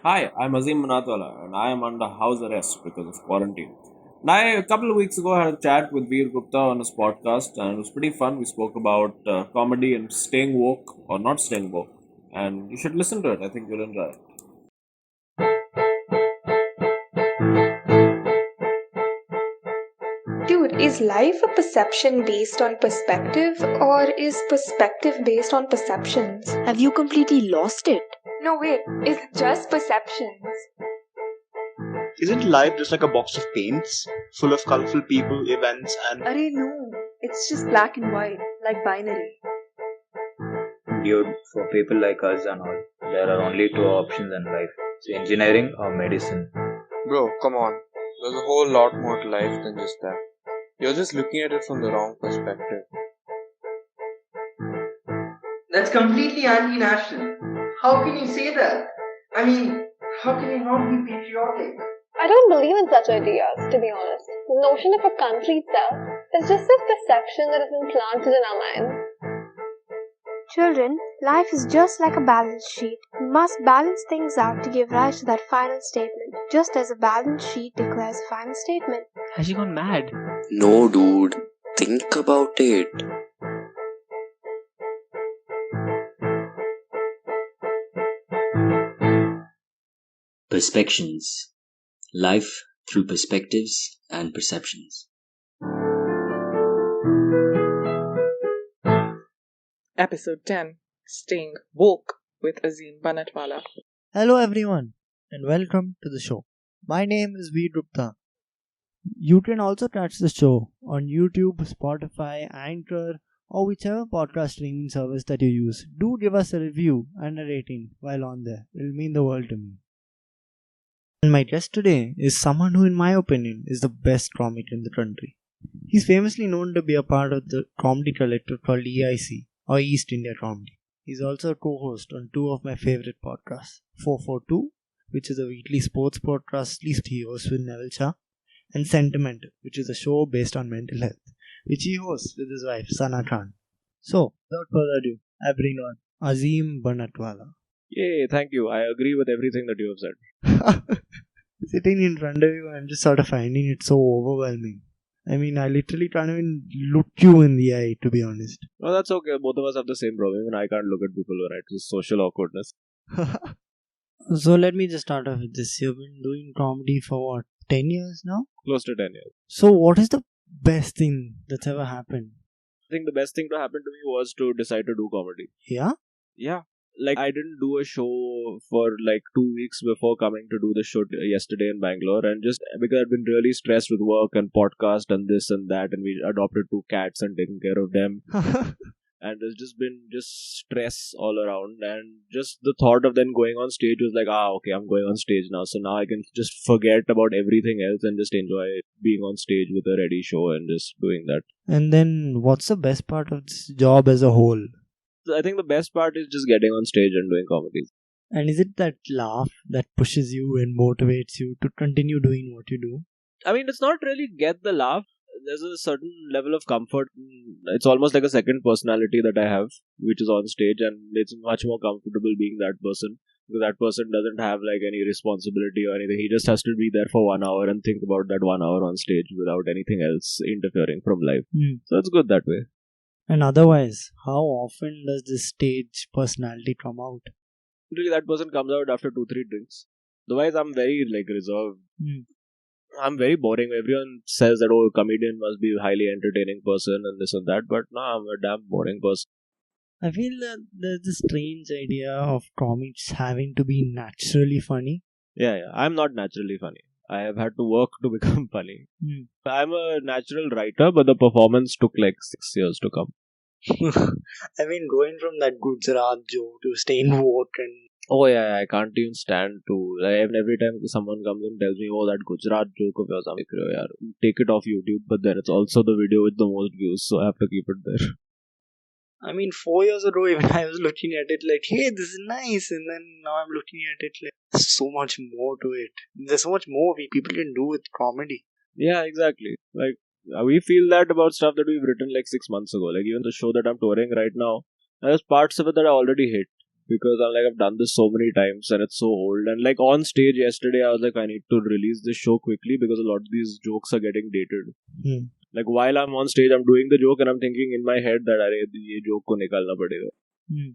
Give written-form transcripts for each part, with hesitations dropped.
Hi, I'm Azeem Banatwalla and I am under house arrest because of quarantine. Now, a couple of weeks ago, I had a chat with Veer Gupta on his podcast and it was pretty fun. We spoke about comedy and staying woke or not staying woke. And you should listen to it. I think you'll enjoy it. Dude, is life a perception based on perspective or is perspective based on perceptions? Have you completely lost it? No, wait, it's just perceptions. Isn't life just like a box of paints, full of colorful people, events, and Arey no, it's just black and white, like binary. Dude, for people like us and all, there are only two options in life. It's engineering or medicine. Bro, come on. There's a whole lot more to life than just that. You're just looking at it from the wrong perspective. That's completely anti-national. How can you say that? I mean, how can you not be patriotic? I don't believe in such ideas, to be honest. The notion of a country itself is just a perception that is implanted in our minds. Children, life is just like a balance sheet. We must balance things out to give rise to that final statement, just as a balance sheet declares a final statement. Has she gone mad? No, dude. Think about it. Perspections. Life through perspectives and perceptions. Episode 10 Staying Woke with Azeem Banatwalla. Hello everyone and welcome to the show. My name is Vir Gupta. You can also catch the show on YouTube, Spotify, Anchor, or whichever podcast streaming service that you use. Do give us a review and a rating while on there. It'll mean the world to me. And my guest today is someone who in my opinion is the best comic in the country. He's famously known to be a part of the comedy collective called EIC or East India Comedy. He's also a co-host on two of my favorite podcasts, 442, which is a weekly sports podcast he hosts with Neville Shah, and Senti-Mental, which is a show based on mental health, which he hosts with his wife, Sana Khan. So, without further ado, I bring on Azeem Banatwalla. Yay, thank you. I agree with everything that you have said. Sitting in front of you, I'm just sort of finding it so overwhelming. I mean, I literally can't even look you in the eye, to be honest. No, that's okay. Both of us have the same problem and I can't look at people, right? It's social awkwardness. So let me just start off with this. You've been doing comedy for what, 10 years now? Close to 10 years. So what is the best thing that's ever happened? I think the best thing to happen to me was to decide to do comedy. Yeah? Yeah. Like, I didn't do a show for like 2 weeks before coming to do the show yesterday in Bangalore, and just because I'd been really stressed with work and podcast and this and that, and we adopted 2 cats and taking care of them. And there's just been stress all around, and just the thought of then going on stage was like, okay, I'm going on stage now, so now I can just forget about everything else and just enjoy being on stage with a ready show and just doing that. And then what's the best part of this job as a whole? I think the best part is just getting on stage and doing comedy. And is it that laugh that pushes you and motivates you to continue doing what you do? I mean, it's not really get the laugh. There's a certain level of comfort. It's almost like a second personality that I have, which is on stage, and it's much more comfortable being that person, because that person doesn't have like any responsibility or anything. He just has to be there for 1 hour and think about that 1 hour on stage without anything else interfering from life. So it's good that way. And otherwise, how often does this stage personality come out? Really, that person comes out after 2-3 drinks. Otherwise, I'm very reserved. I'm very boring. Everyone says that, a comedian must be a highly entertaining person and this and that, but no, I'm a damn boring person. I feel that there's this strange idea of comics having to be naturally funny. Yeah, I'm not naturally funny. I have had to work to become funny. I'm a natural writer, but the performance took like 6 years to come. I mean, going from that Gujarat joke to staying woke and... Oh yeah, I can't even stand to... every time someone comes and tells me, that Gujarat joke of yours, I'm like, take it off YouTube, but then it's also the video with the most views, so I have to keep it there. I mean, 4 years ago, even I was looking at it like, hey, this is nice. And then now I'm looking at it like, there's so much more to it. There's so much more people can do with comedy. Yeah, exactly. Like, we feel that about stuff that we've written like 6 months ago. Like, even the show that I'm touring right now, there's parts of it that I already hate. because I've done this so many times and it's so old. And like on stage yesterday, I was like, I need to release this show quickly because a lot of these jokes are getting dated. Like while I'm on stage, I'm doing the joke and I'm thinking in my head that अरे ये joke को निकालना पड़ेगा.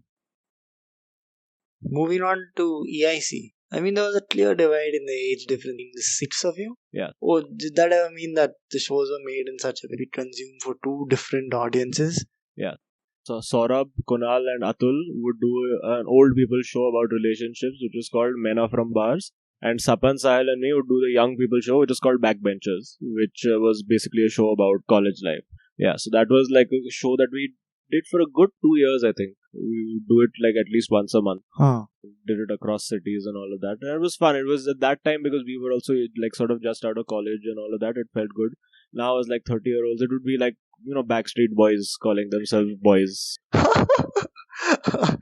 Moving on to EIC. I mean, there was a clear divide in the age difference between the six of you. Yeah. Oh, did that ever mean that the shows were made in such a way to be consumed for two different audiences? Yeah. So Saurabh, Kunal and Atul would do an old people show about relationships, which is called Men Are From Bars. And Sapan, Sahil and me would do the young people show, which is called Backbenchers, which was basically a show about college life. Yeah, so that was like a show that we did for a good 2 years, I think. We would do it like at least once a month. Did it across cities and all of that. And it was fun. It was at that time because we were also like sort of just out of college and all of that. It felt good. Now as like 30-year-olds, it would be like, Backstreet Boys calling themselves boys. I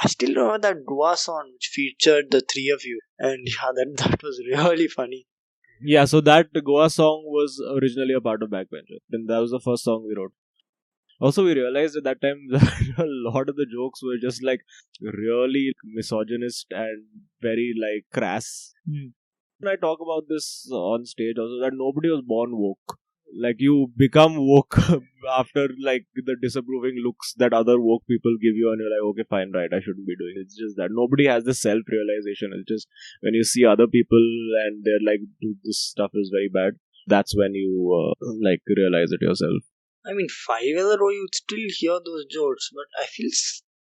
still remember that Goa song which featured the three of you. And yeah, that was really funny. Yeah, so that Goa song was originally a part of Backbencher. Then that was the first song we wrote. Also, we realized at that time that a lot of the jokes were just like really misogynist and very like crass. When I talk about this on stage also, that nobody was born woke. Like you become woke after like the disapproving looks that other woke people give you and you're like, okay, fine, right, I shouldn't be doing it. It's just that nobody has this self-realization. It's just when you see other people and they're like, dude, this stuff is very bad, that's when you like realize it yourself. I mean, 5 years ago you'd still hear those jokes, but I feel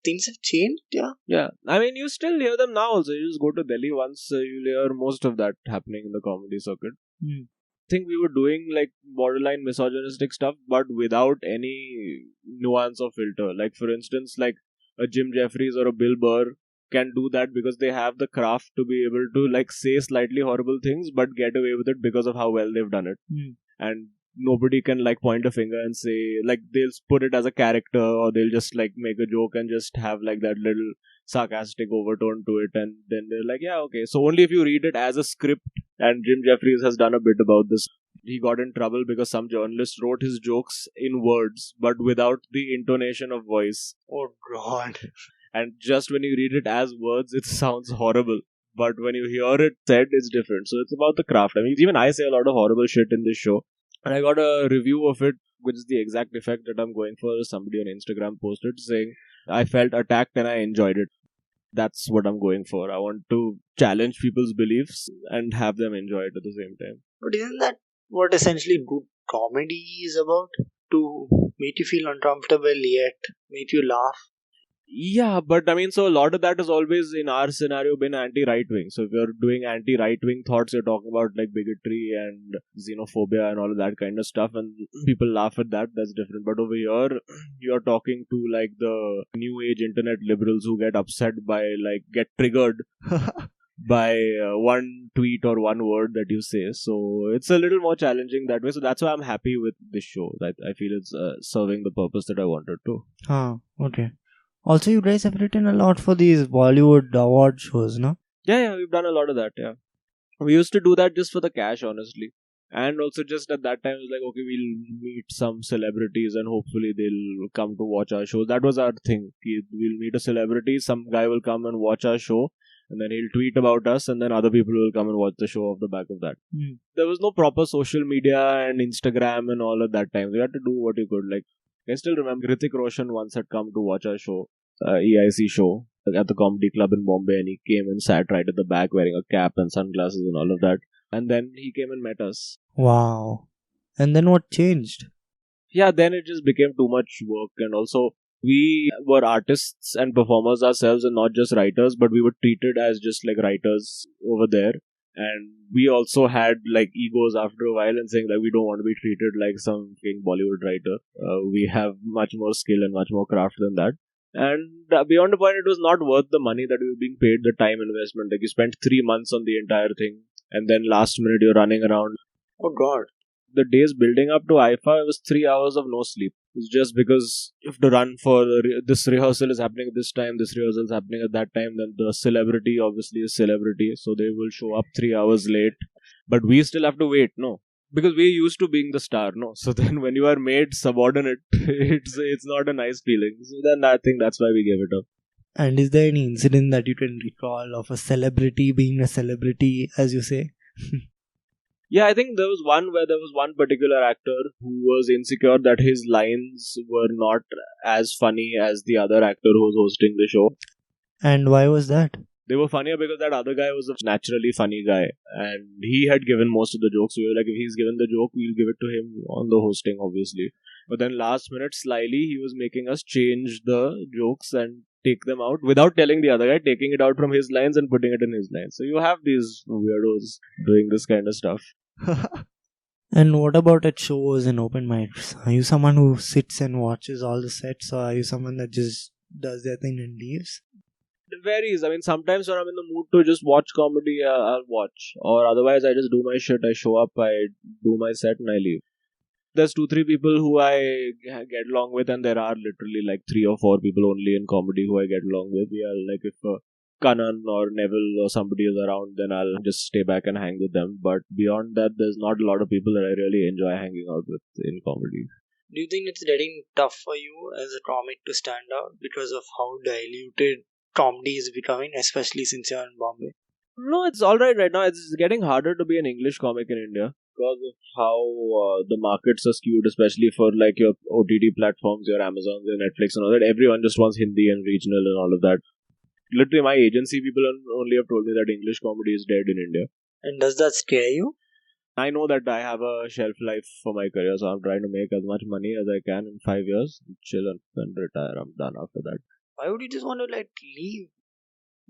things have changed, yeah. Yeah, I mean, you still hear them now also. You just go to Delhi once, you'll hear most of that happening in the comedy circuit. I think we were doing like borderline misogynistic stuff, but without any nuance or filter. Like for instance, like a Jim Jeffries or a Bill Burr can do that because they have the craft to be able to like say slightly horrible things, but get away with it because of how well they've done it. And nobody can like point a finger and say like they'll put it as a character or they'll just like make a joke and just have like that little sarcastic overtone to it, and then they're like, yeah, okay. So only if you read it as a script, and Jim Jeffries has done a bit about this. He got in trouble because some journalist wrote his jokes in words but without the intonation of voice. Oh god. And just when you read it as words, it sounds horrible. But when you hear it said, it's different. So it's about the craft. I mean, even I say a lot of horrible shit in this show. And I got a review of it, which is the exact effect that I'm going for. Somebody on Instagram posted saying, I felt attacked and I enjoyed it. That's what I'm going for. I want to challenge people's beliefs and have them enjoy it at the same time. But isn't that what essentially good comedy is about? To make you feel uncomfortable yet make you laugh? Yeah, but I mean, so a lot of that has always in our scenario been anti-right wing. So if you're doing anti-right wing thoughts, you're talking about like bigotry and xenophobia and all of that kind of stuff, and people laugh at that. That's different. But over here, you're talking to like the new age internet liberals who get upset by like get triggered by one tweet or one word that you say. So it's a little more challenging that way. So that's why I'm happy with this show. That I feel it's serving the purpose that I wanted to. Okay. Also, you guys have written a lot for these Bollywood award shows, no? Yeah, we've done a lot of that, yeah. We used to do that just for the cash, honestly. And also just at that time, it was like, okay, we'll meet some celebrities and hopefully they'll come to watch our shows. That was our thing. We'll meet a celebrity, some guy will come and watch our show, and then he'll tweet about us, and then other people will come and watch the show off the back of that. There was no proper social media and Instagram and all at that time. We had to do what you could. Like, I still remember Hrithik Roshan once had come to watch our show, EIC show, at the comedy club in Bombay, and he came and sat right at the back wearing a cap and sunglasses and all of that. And then he came and met us. Wow. And then what changed? Yeah, then it just became too much work, and also we were artists and performers ourselves and not just writers, but we were treated as just like writers over there. And we also had like egos after a while and saying that we don't want to be treated like some king Bollywood writer. We have much more skill and much more craft than that. And beyond the point, it was not worth the money that we were being paid, the time investment. Like you spent 3 months on the entire thing, and then last minute you're running around. Oh god. The days building up to IFA, it was 3 hours of no sleep. It's just because you have to run for this rehearsal is happening at this time, this rehearsal is happening at that time. Then the celebrity obviously is celebrity, so they will show up 3 hours late. But we still have to wait, no? Because we're used to being the star, no? So then when you are made subordinate, it's not a nice feeling. So then I think that's why we gave it up. And is there any incident that you can recall of a celebrity being a celebrity, as you say? Yeah, I think there was one particular actor who was insecure that his lines were not as funny as the other actor who was hosting the show. And why was that? They were funnier because that other guy was a naturally funny guy and he had given most of the jokes. We were like, if he's given the joke, we'll give it to him on the hosting, obviously. But then last minute, slyly, he was making us change the jokes and take them out without telling the other guy, taking it out from his lines and putting it in his lines. So you have these weirdos doing this kind of stuff. And what about at shows and open mics? Are you someone who sits and watches all the sets, or are you someone that just does their thing and leaves? It varies. I mean, sometimes when I'm in the mood to just watch comedy, I'll watch. Or otherwise, I just do my shit. I show up, I do my set, and I leave. There's 2-3 people who I get along with, and there are literally like 3 or 4 people only in comedy who I get along with. Yeah, like if Kanan or Neville or somebody is around, then I'll just stay back and hang with them. But beyond that, there's not a lot of people that I really enjoy hanging out with in comedy. Do you think it's getting tough for you as a comic to stand out because of how diluted comedy is becoming, especially since you're in Bombay? No, it's alright right now. It's getting harder to be an English comic in India because of how the markets are skewed, especially for like your OTT platforms, your Amazons, your Netflix and all that. Everyone just wants Hindi and regional and all of that. Literally, my agency people only have told me that English comedy is dead in India. And does that scare you? I know that I have a shelf life for my career, so I'm trying to make as much money as I can in 5 years, chill and retire. I'm done after that. Why would you just want to leave?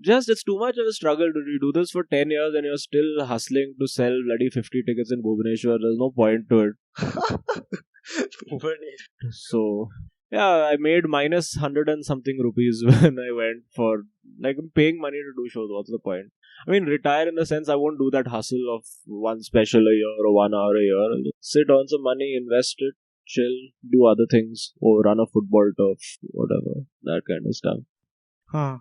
Just, it's too much of a struggle to do this for 10 years and you're still hustling to sell bloody 50 tickets in Bhubaneshwar. There's no point to it. So, yeah, I made minus 100 and something rupees when I went for, like, paying money to do shows. What's the point? I mean, retire in the sense I won't do that hustle of one special a year or 1 hour a year. I'll just sit, earn some money, invest it, chill, do other things, or run a football turf, whatever, that kind of stuff. Huh.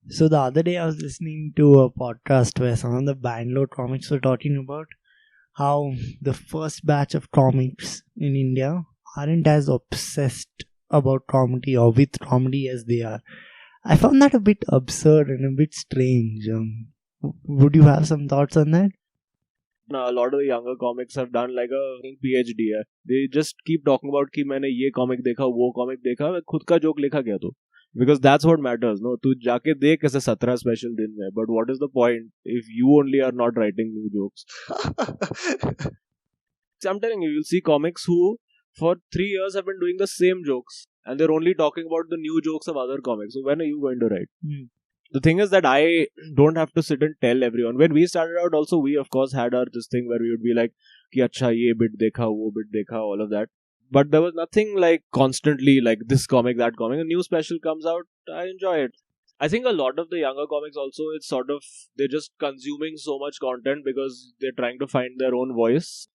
So the other day I was listening to a podcast where some of the Bangalore comics were talking about how the first batch of comics in India aren't as obsessed about comedy or with comedy as they are. I found that a bit absurd and a bit strange. Would you have some thoughts on that? Now, a lot of the younger comics have done like a PhD. They just keep talking about कि मैंने ये comic देखा, वो comic देखा, मैं खुद का joke लिखा क्या तो? Because that's what matters, no? तू जाके देख ऐसे 17 special दिन में. But what is the point if you only are not writing new jokes? I'm telling you, you'll see comics who for 3 years have been doing the same jokes and they're only talking about the new jokes of other comics. So when are you going to write? The thing is that I don't have to sit and tell everyone. When we started out also, we of course had our this thing where we would be like, ki acha ye bit dekha, wo bit dekha, all of that. But there was nothing like constantly like this comic, that comic. A new special comes out, I enjoy it. I think a lot of the younger comics also, it's sort of, they're just consuming so much content because they're trying to find their own voice.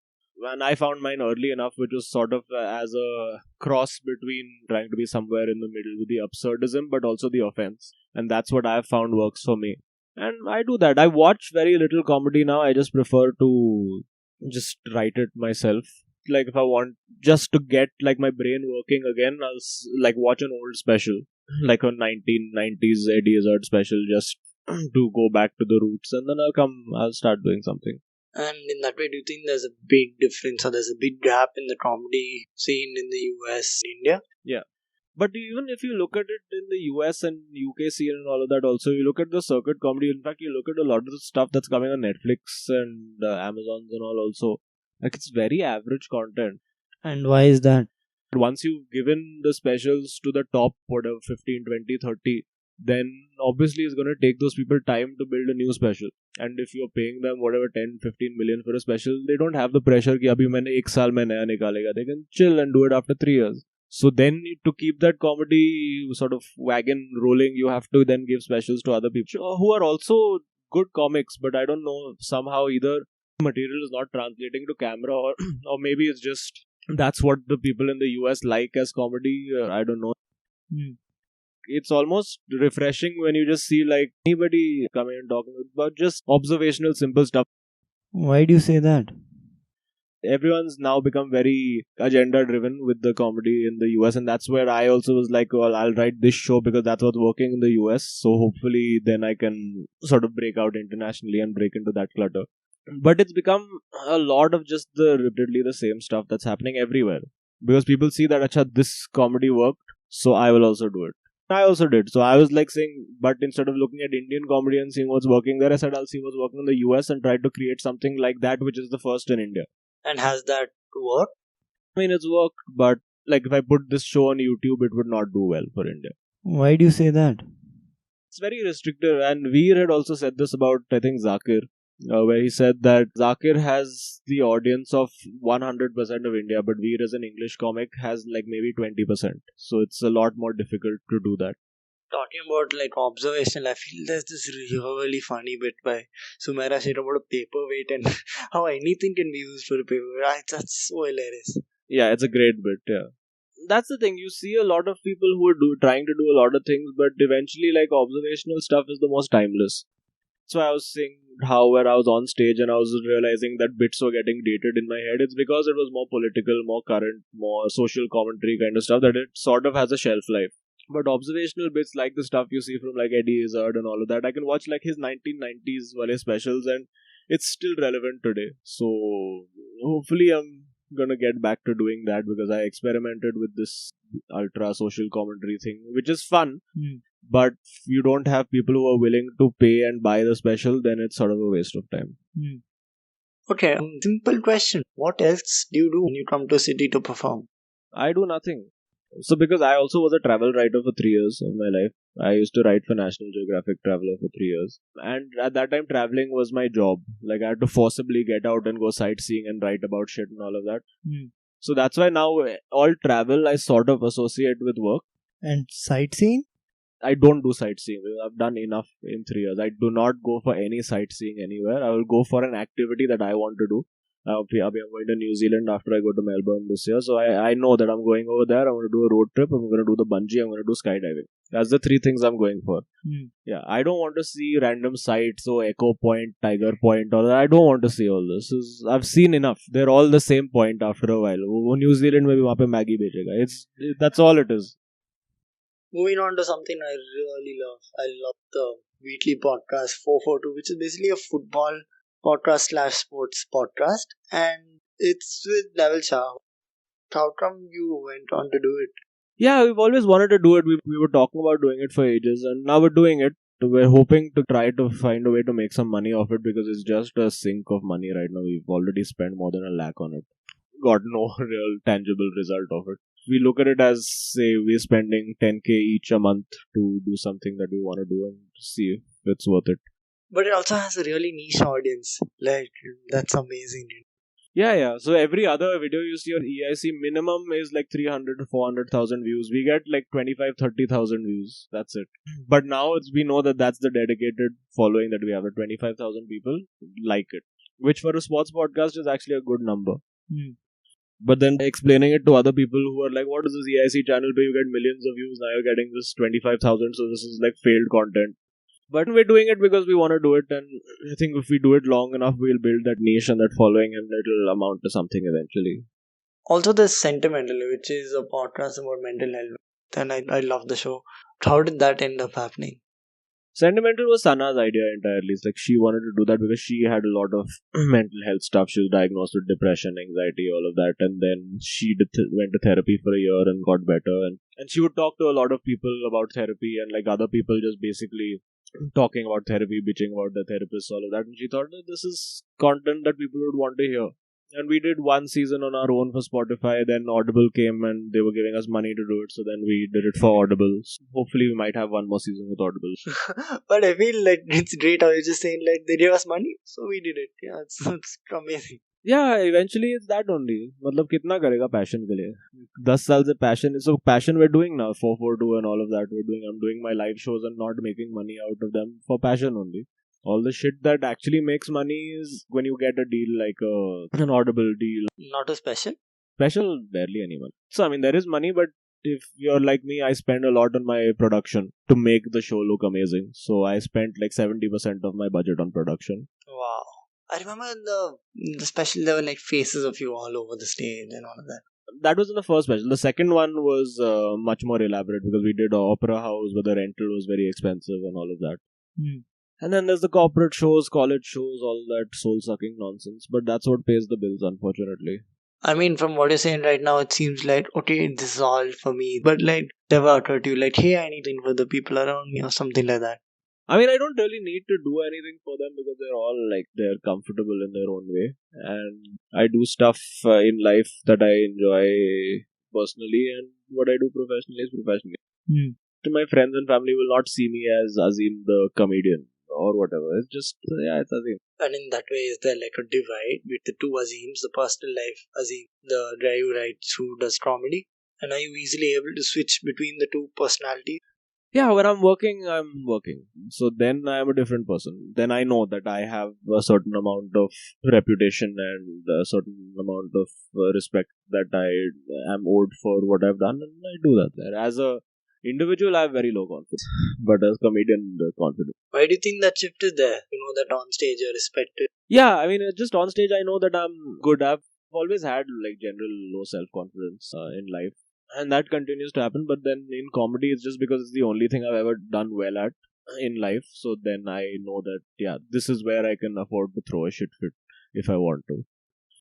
And I found mine early enough, which was sort of as a cross between trying to be somewhere in the middle with the absurdism but also the offense. And that's what I've found works for me. And I do that. I watch very little comedy now. I just prefer to just write it myself. Like if I want just to get like my brain working again, I'll like watch an old special, like a 1990s Eddie Izzard special, just to go back to the roots, and then I'll start doing something. And in that way, do you think there's a big difference or there's a big gap in the comedy scene in the US, India? Yeah. But even if you look at it in the US and UK scene and all of that also, you look at the circuit comedy, in fact, you look at a lot of the stuff that's coming on Netflix and Amazons and all also, like it's very average content. And why is that? Once you've given the specials to the top, whatever, 15, 20, 30, then obviously it's going to take those people time to build a new special. And if you're paying them whatever 10, 15 million for a special, they don't have the pressure कि अभी मैंने 1 साल में नया निकालेगा. They can chill and do it after 3 years. So then to keep that comedy sort of wagon rolling, you have to then give specials to other people who are also good comics, but I don't know, somehow either material is not translating to camera or maybe it's just that's what the people in the US like as comedy. I don't know. It's almost refreshing when you just see like anybody coming and talking about just observational simple stuff. Why do you say that? Everyone's now become very agenda driven with the comedy in the US, and that's where I also was like, well, I'll write this show because that's what's working in the US, so hopefully then I can sort of break out internationally and break into that clutter. But it's become a lot of just repeatedly the same stuff that's happening everywhere, because people see that acha, this comedy worked, so I will also do it. I also did. So I was like saying, but instead of looking at Indian comedy and seeing what's working there, I said I'll see what's working in the US and try to create something like that, which is the first in India. And has that worked? I mean, it's worked, but like if I put this show on YouTube, it would not do well for India. Why do you say that? It's very restrictive, and Veer had also said this about, I think, Zakir, where he said that Zakir has the audience of 100% of India, but Veer as an English comic has like maybe 20%. So it's a lot more difficult to do that. Talking about like observational, I feel there's this really funny bit by Sumaira said about a paperweight and how anything can be used for a paperweight. That's so hilarious. Yeah, it's a great bit, yeah. That's the thing, you see a lot of people who are trying to do a lot of things, but eventually like observational stuff is the most timeless. So I was saying how where I was on stage and I was realizing that bits were getting dated in my head, it's because it was more political, more current, more social commentary kind of stuff, that it sort of has a shelf life. But observational bits like the stuff you see from like Eddie Izzard and all of that, I can watch like his 1990s wale specials and it's still relevant today. So hopefully I'm gonna get back to doing that, because I experimented with this ultra social commentary thing, which is fun. But if you don't have people who are willing to pay and buy the special, then it's sort of a waste of time. Okay, simple question. What else do you do when you come to a city to perform? I do nothing. So because I also was a travel writer for 3 years of my life. I used to write for National Geographic Traveler for 3 years. And at that time, traveling was my job. Like I had to forcibly get out and go sightseeing and write about shit and all of that. So that's why now all travel I sort of associate with work. And sightseeing? I don't do sightseeing. I've done enough in 3 years. I do not go for any sightseeing anywhere. I will go for an activity that I want to do. I'm going to New Zealand after I go to Melbourne this year. So I know that I'm going over there. I'm going to do a road trip. I'm going to do the bungee. I'm going to do skydiving. That's the 3 things I'm going for. Yeah, I don't want to see random sites, so Echo Point, Tiger Point, all that. I don't want to see all this. I've seen enough. They're all the same point after a while. New Zealand, maybe वहाँ पे Maggie बेचेगा. That's all it is. Moving on to something I really love. I love the weekly podcast 442, which is basically a football podcast / sports podcast, and it's with Level Shah. How come you went on to do it? Yeah, we've always wanted to do it. We were talking about doing it for ages, and now we're doing it. We're hoping to try to find a way to make some money off it, because it's just a sink of money right now. We've already spent more than 1 lakh on it. Got no real tangible result of it. We look at it as, say, we're spending 10k each a month to do something that we want to do and see if it's worth it. But it also has a really niche audience. Like, that's amazing. Yeah. So every other video you see on EIC, minimum is like 300 to 400,000 views. We get like 25-30,000 views. That's it. But now we know that that's the dedicated following that we have. 25,000 people like it, which for a sports podcast is actually a good number. But then explaining it to other people who are like, what is this EIC channel where you get millions of views, now you're getting this 25,000, so this is like failed content. But we're doing it because we want to do it, and I think if we do it long enough, we'll build that niche and that following, and it'll amount to something eventually. Also, there's Senti-Mental, which is a podcast about mental health, and I love the show. How did that end up happening? Senti-Mental was Sana's idea entirely. It's like she wanted to do that because she had a lot of mental health stuff. She was diagnosed with depression, anxiety, all of that, and then she went to therapy for a year and got better. And she would talk to a lot of people about therapy, and like other people just basically talking about therapy, bitching about the therapist, all of that. And she thought that this is content that people would want to hear. And we did 1 season on our own for Spotify. Then Audible came and they were giving us money to do it. So then we did it for Audible. So hopefully we might have 1 more season with Audible. But I feel like it's great how you're just saying like they gave us money, so we did it. Yeah, it's amazing. Yeah, eventually it's that only. मतलब कितना करेगा passion के लिए? 10 साल से passion. So passion we're doing now. 442 and all of that we're doing. I'm doing my live shows and not making money out of them for passion only. All the shit that actually makes money is when you get a deal like an Audible deal. Not a special? Special, barely anyone. So, I mean, there is money, but if you're like me, I spend a lot on my production to make the show look amazing. So, I spent like 70% of my budget on production. Wow. I remember the special, there were like faces of you all over the stage and all of that. That was in the first special. The second one was much more elaborate because we did an opera house where the rental was very expensive and all of that. And then there's the corporate shows, college shows, all that soul-sucking nonsense. But that's what pays the bills, unfortunately. I mean, from what you're saying right now, it seems like, okay, this is all for me. But like, never occurred to you, like, hey, I need to for the people around me or something like that. I mean, I don't really need to do anything for them because they're all like, they're comfortable in their own way. And I do stuff in life that I enjoy personally, and what I do professionally is professionally. To my friends and family will not see me as Azeem the comedian or whatever. It's just, it's Azeem. And in that way, is there like a divide with the two Azeems, the personal life Azeem, the guy who writes, who does comedy? And are you easily able to switch between the two personalities? Yeah, when I'm working, I'm working. So then I am a different person. Then I know that I have a certain amount of reputation and a certain amount of respect that I am owed for what I've done, and I do that there. As a individual, I have very low confidence, but as comedian, confident. Why do you think that shift is there? You know that on stage you're respected. Yeah, I mean, just on stage, I know that I'm good. I've always had like general low self-confidence in life, and that continues to happen. But then in comedy, it's just because it's the only thing I've ever done well at in life. So then I know that, yeah, this is where I can afford to throw a shit fit if I want to.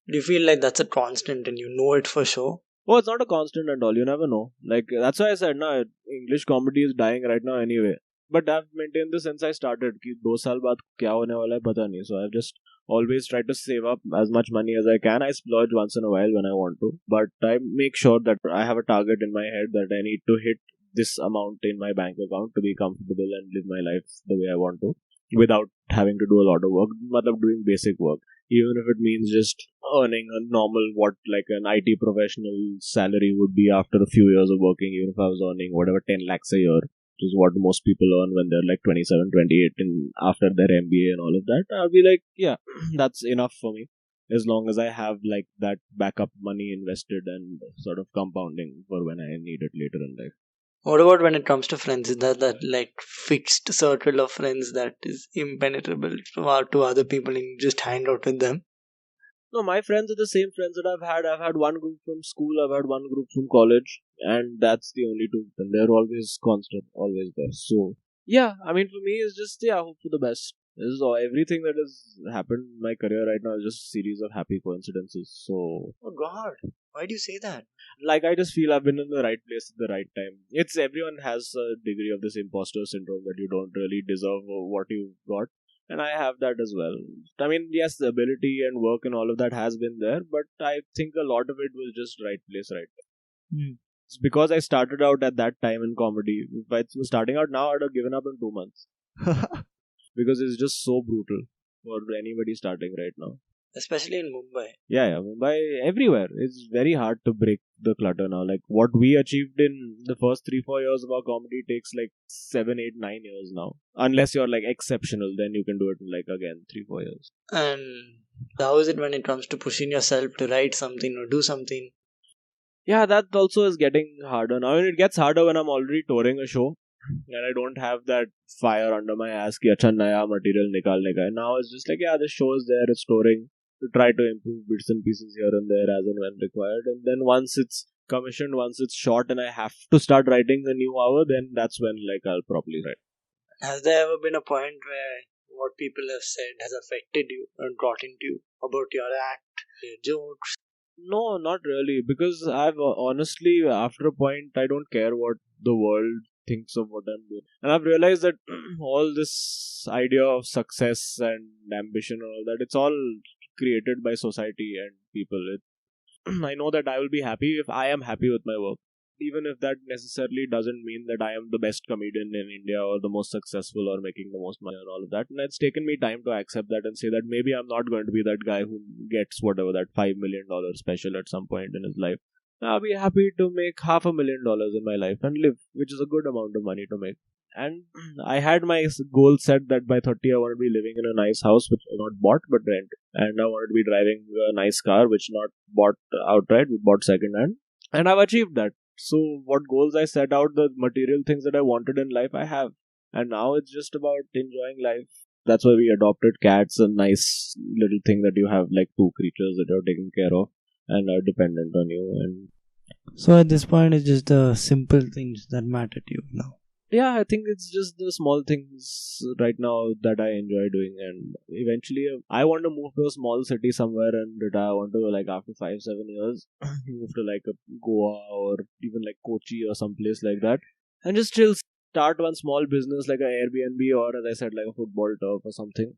Do you feel like that's a constant and you know it for sure? Oh, it's not a constant and all. You never know. Like, that's why I said, no, English comedy is dying right now anyway. But I've maintained this since I started. Ki 2 saal baad kya hone wala hai pata nahi. So I've just always tried to save up as much money as I can. I splurge once in a while when I want to. But I make sure that I have a target in my head that I need to hit this amount in my bank account to be comfortable and live my life the way I want to, without having to do a lot of work. Matlab doing basic work. Even if it means just earning a normal, what like an IT professional salary would be after a few years of working, even if I was earning whatever 10 lakhs a year, which is what most people earn when they're like 27, 28 and after their MBA and all of that, I'll be like, yeah, that's enough for me. As long as I have like that backup money invested and sort of compounding for when I need it later in life. What about when it comes to friends? Is that like fixed circle of friends that is impenetrable to other people and you just hang out with them? No, my friends are the same friends that I've had. I've had one group from school, I've had one group from college, and that's the only two. And they're always constant, always there. So, yeah, I mean, for me, it's just, yeah, hope for the best. This is all, everything that has happened in my career right now is just a series of happy coincidences. So, oh God, why do you say that? Like, I just feel I've been in the right place at the right time. It's everyone has a degree of this imposter syndrome that you don't really deserve what you got. And I have that as well. I mean, yes, the ability and work and all of that has been there, but I think a lot of it was just right place, right time. It's because I started out at that time in comedy. If I was starting out now, I'd have given up in 2 months. Because it's just so brutal for anybody starting right now. Especially in Mumbai. Yeah, Mumbai, everywhere. It's very hard to break the clutter now. Like, what we achieved in the first 3-4 years of our comedy takes like 7, 8, 9 years now. Unless you're like exceptional, then you can do it in like again 3-4 years. And how is it when it comes to pushing yourself to write something or do something? Yeah, that also is getting harder now. And it gets harder when I'm already touring a show and I don't have that fire under my ass ki acha naya material nikalne ka hai. Now it's just like, yeah, the show is there, it's touring. To try to improve bits and pieces here and there as and when required. And then once it's commissioned, once it's shot and I have to start writing the new hour, then that's when like I'll properly write. Has there ever been a point where what people have said has affected you and got into you about your act, your jokes? No, not really, because I've honestly, after a point, I don't care what the world thinks of what I'm doing. And I've realized that all this idea of success and ambition and all that, it's all created by society and people. I know that I will be happy if I am happy with my work. Even if that necessarily doesn't mean that I am the best comedian in India or the most successful or making the most money and all of that. And it's taken me time to accept that and say that maybe I'm not going to be that guy who gets whatever, that $5 million special at some point in his life. I'll be happy to make $500,000 in my life and live, which is a good amount of money to make. And I had my goal set that by 30 I want to be living in a nice house, which I not bought but rent. And I want to be driving a nice car, which not bought outright, we bought second hand. And I've achieved that. So what goals I set out, the material things that I wanted in life, I have. And now it's just about enjoying life That's why we adopted cats, a nice little thing that you have like two creatures that you're taking care of and are dependent on you. And So at this point, it's just the simple things that matter to you now. yeah, I think it's just the small things right now that I enjoy doing, and eventually I want to move to a small city somewhere and retire. I want to, like, after 5-7 years move to like a Goa or even like Kochi or someplace like that, and just still start one small business like an Airbnb, or as I said, like a football turf or something.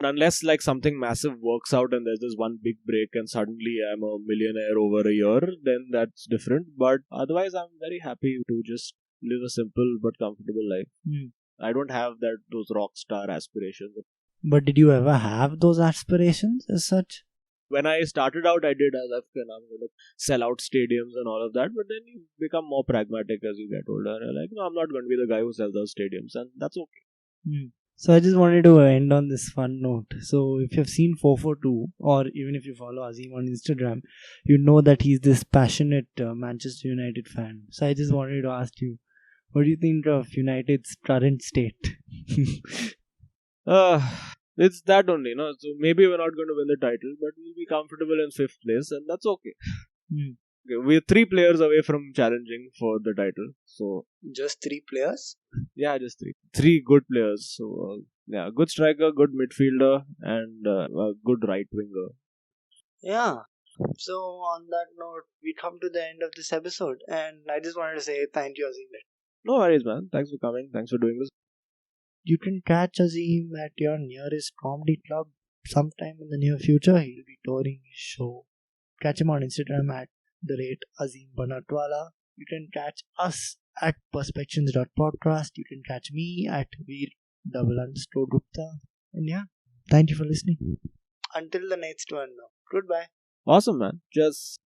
Unless like something massive works out and there's this one big break and suddenly I'm a millionaire over a year, then that's different. But otherwise, I'm very happy to just live a simple but comfortable life. I don't have those rock star aspirations. But did you ever have those aspirations as such? When I started out, I did, as I'm going to sell out stadiums and all of that. But then you become more pragmatic as you get older. You're like, no, I'm not going to be the guy who sells those stadiums, and that's okay. So I just wanted to end on this fun note. So if you've seen 442, or even if you follow Azeem on Instagram, you know that he's this passionate Manchester United fan. So I just wanted to ask you, what do you think of United's current state? It's that only, no? So maybe we're not going to win the title, but we'll be comfortable in 5th place, and that's okay. Okay, we're 3 players away from challenging for the title. So just 3 players? Yeah, just 3. 3 good players. So yeah, good striker, good midfielder, and a good right winger. Yeah. So on that note, we come to the end of this episode, and I just wanted to say thank you, Azeem. No worries, man. Thanks for coming. Thanks for doing this. You can catch Azeem at your nearest comedy club sometime in the near future. He'll be touring his show. Catch him on Instagram at @Azeem Banatwalla. You can catch us at perpections.podcast. You can catch me at weirdos_Gupta. And yeah, thank you for listening. Until the next one now. Goodbye. Awesome, man. Just